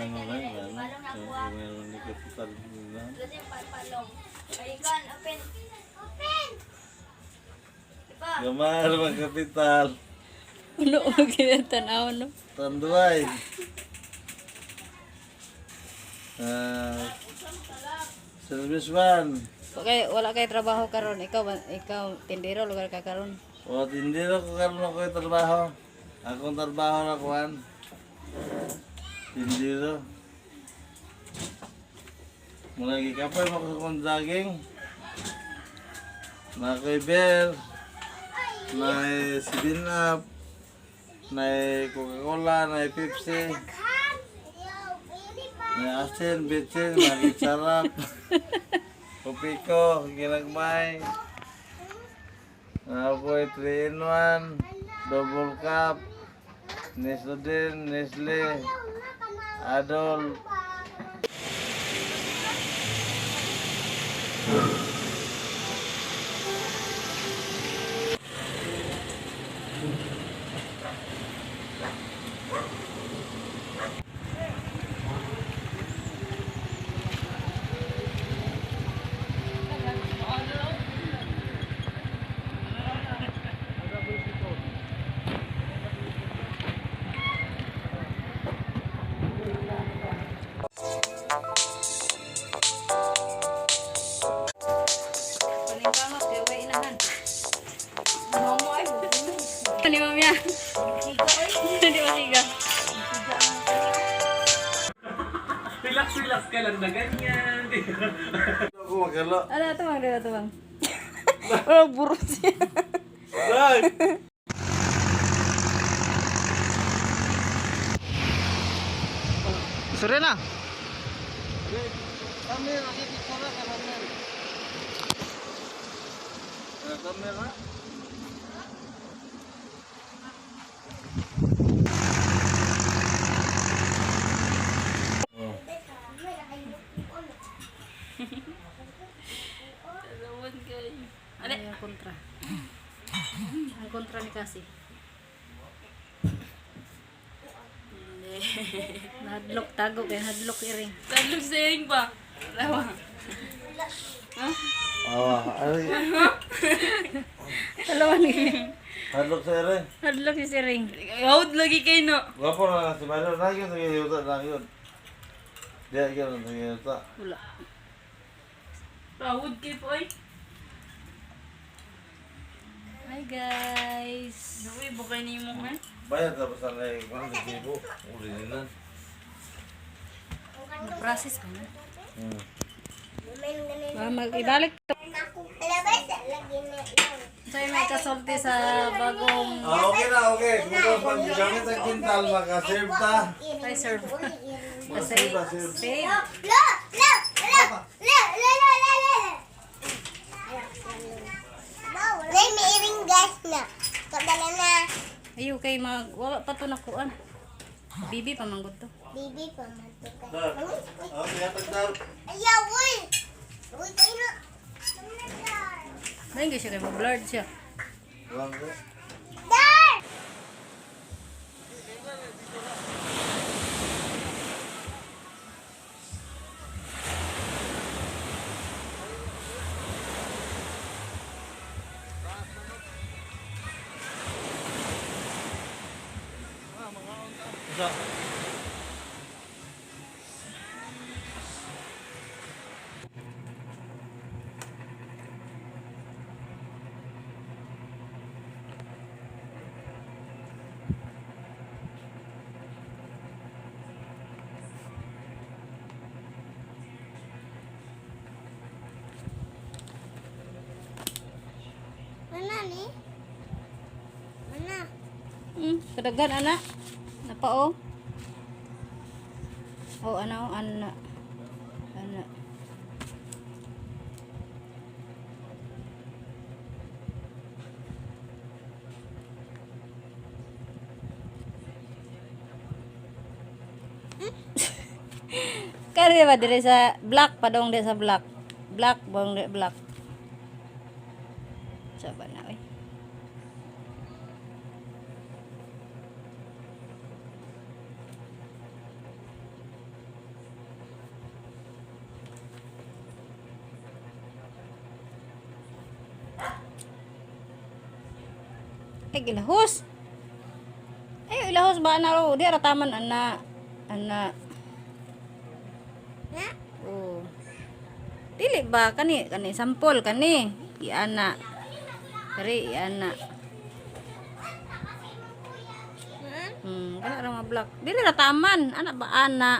Ano lang, meron ni kapital nila. Gamar mga kapital. Ano mo kinatanaw, no? Tanduay. Serviceman. Okay, wala kay trabaho karon. Ikaw tindero lugar ka karon. O, hindi na ko karoon ako yung trabaho. Akong trabaho na kuhan. Hindi na. Mula gikapay mo ko kong daging. Na kay Bear. Na 7-Up. Na Coca-Cola, na Pepsi. Na asin, bitsin, lagi sarap. Kopi ko, ginagmay. Apoy 3-in-1, double cup, Nestle, Nestle, Adol. Paningkamot, kaya way inahan. Ano mo miya? Hindi masiga. Relax ka lang na ganyan. Ako magkala. Ano, tumang, diba, tumang. Oh, burot siya. Right! Serena. Kamera, kikitsura ka kamera. Kamera? Alawan kayo. Ano yung kontra? Ang kontra ni Cassie. Hindi. Nahadlok tago kaya hadlok iring. Tadlog sa iring pa. Lawa. Ay, Alawan iring. hadlok sa ere. Hadlok si Siring. Hawd lagi kayo no. Gwapo na si Mario. Nagyon, nagyuta, nagyon. Diya, nagyon, nagyuta. Wala. Hawd kayo po ay. Hi guys. Uy, bukay niyo mo man. Bayad tapos na yung 100,000. Uli nila. Process pa na. Hmm. Ibalik to. Sa'yo may kasulti sa bagong Okay na, okay. Kung pag gamit ang kintal, makaserve ta. ay serve. Kasi Serve. save. Ayo kay mag wala pa to nakuan. Bibi pa manggod to. Bibi pa matukan. Okay, atagdar. Ayaw, uy! Uy, tayo na! Dahil siya kay blurred siya. Wang ko. Dar! Mana nih? Mana? Kadagan ana. Napao. Oh, ana ana. Ana. Kaya ba dire sa black padong dire sa black. Black bang dire black. Coba na oy. Ay, gilahos. Ay, ilahos ba na ro? Di rataman ana. Ana. Na. Oh. Dili ba kani sampol kani. Iana. Kari iana. Kana ra mga black. Dili rataman. Ana ba ana?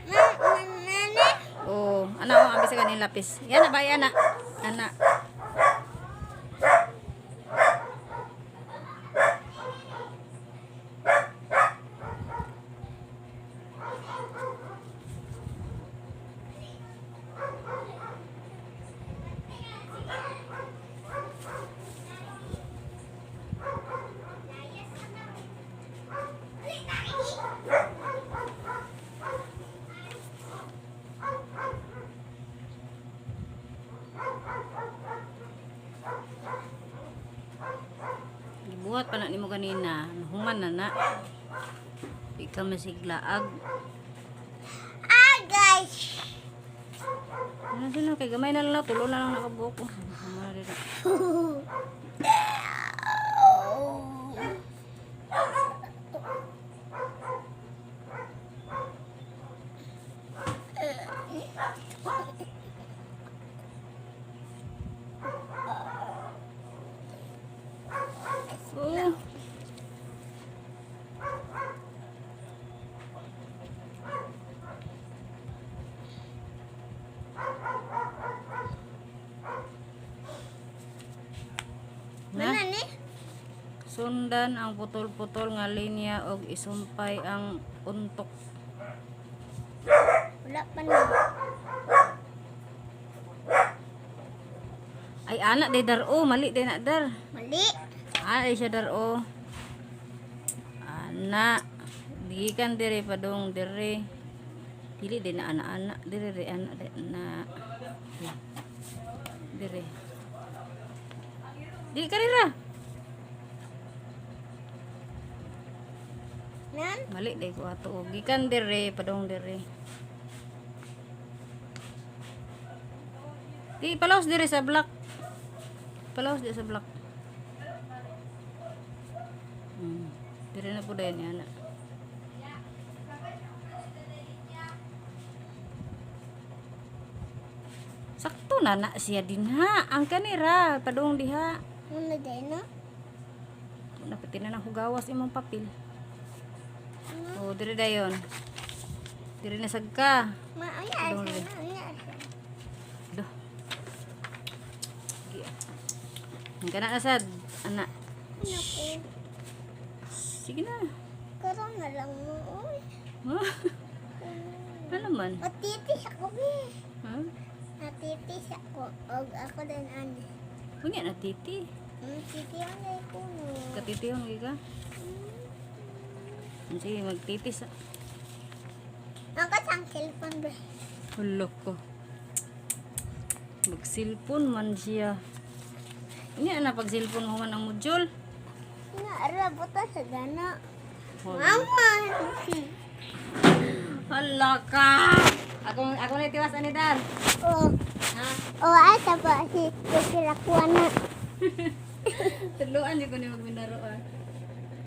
Nani. Oh, ana ang abis ka ni lapis. Yana ba yana? Ana. Buhat pa na nimo kanina. Human na na. Di ka masiglaag. Ah, guys. Ano sino kay gamay na lang tulo na lang nakabuok ko. Human na dito. Oh. Na, Nani. sundan ang putol-putol nga linya og isumpay ang untok. Wala pa na. Ay anak day daro, mali day na dar. Mali. Ay siya daro. Anak, digikan dire padong dire. Dili din na anak-anak dire re anak na. Dire. Di karira. Nan. Mali day ko ato. Gikan dire padong dire. Di palaos dire sa block. Palaos dire sa block. Dire na po dahil niya na. Sakto na na siya din ha. Ang kanira padong diha. Ano din, no? Napiti na ng hugawas imong papel. Oh, dire dayon. Dire na sagka. Maaya Dong, siya. dong. Maaya siya. Duh. Ang kana na sad, anak. Ano ko? Sige na. Karoon na lang mo. Uy. Ano man? Matitis ako, be. Ha? Matitis ako. Og ako din, ani. Kunya na titi. Titiyan na ko, no. Katitihon ka. Sige, magtitis. Ako sang cellphone, be. Hulo ko. Mag-cellphone man siya. Ini na pag-cellphone mo man ang module. Naara, buta sa gana. Hala. Mama! Hala ka! Ako na itiwas ani dar. Oh, Ha? oh, asa pa si kirakuan na. Tuluan di ko ni magminaroan.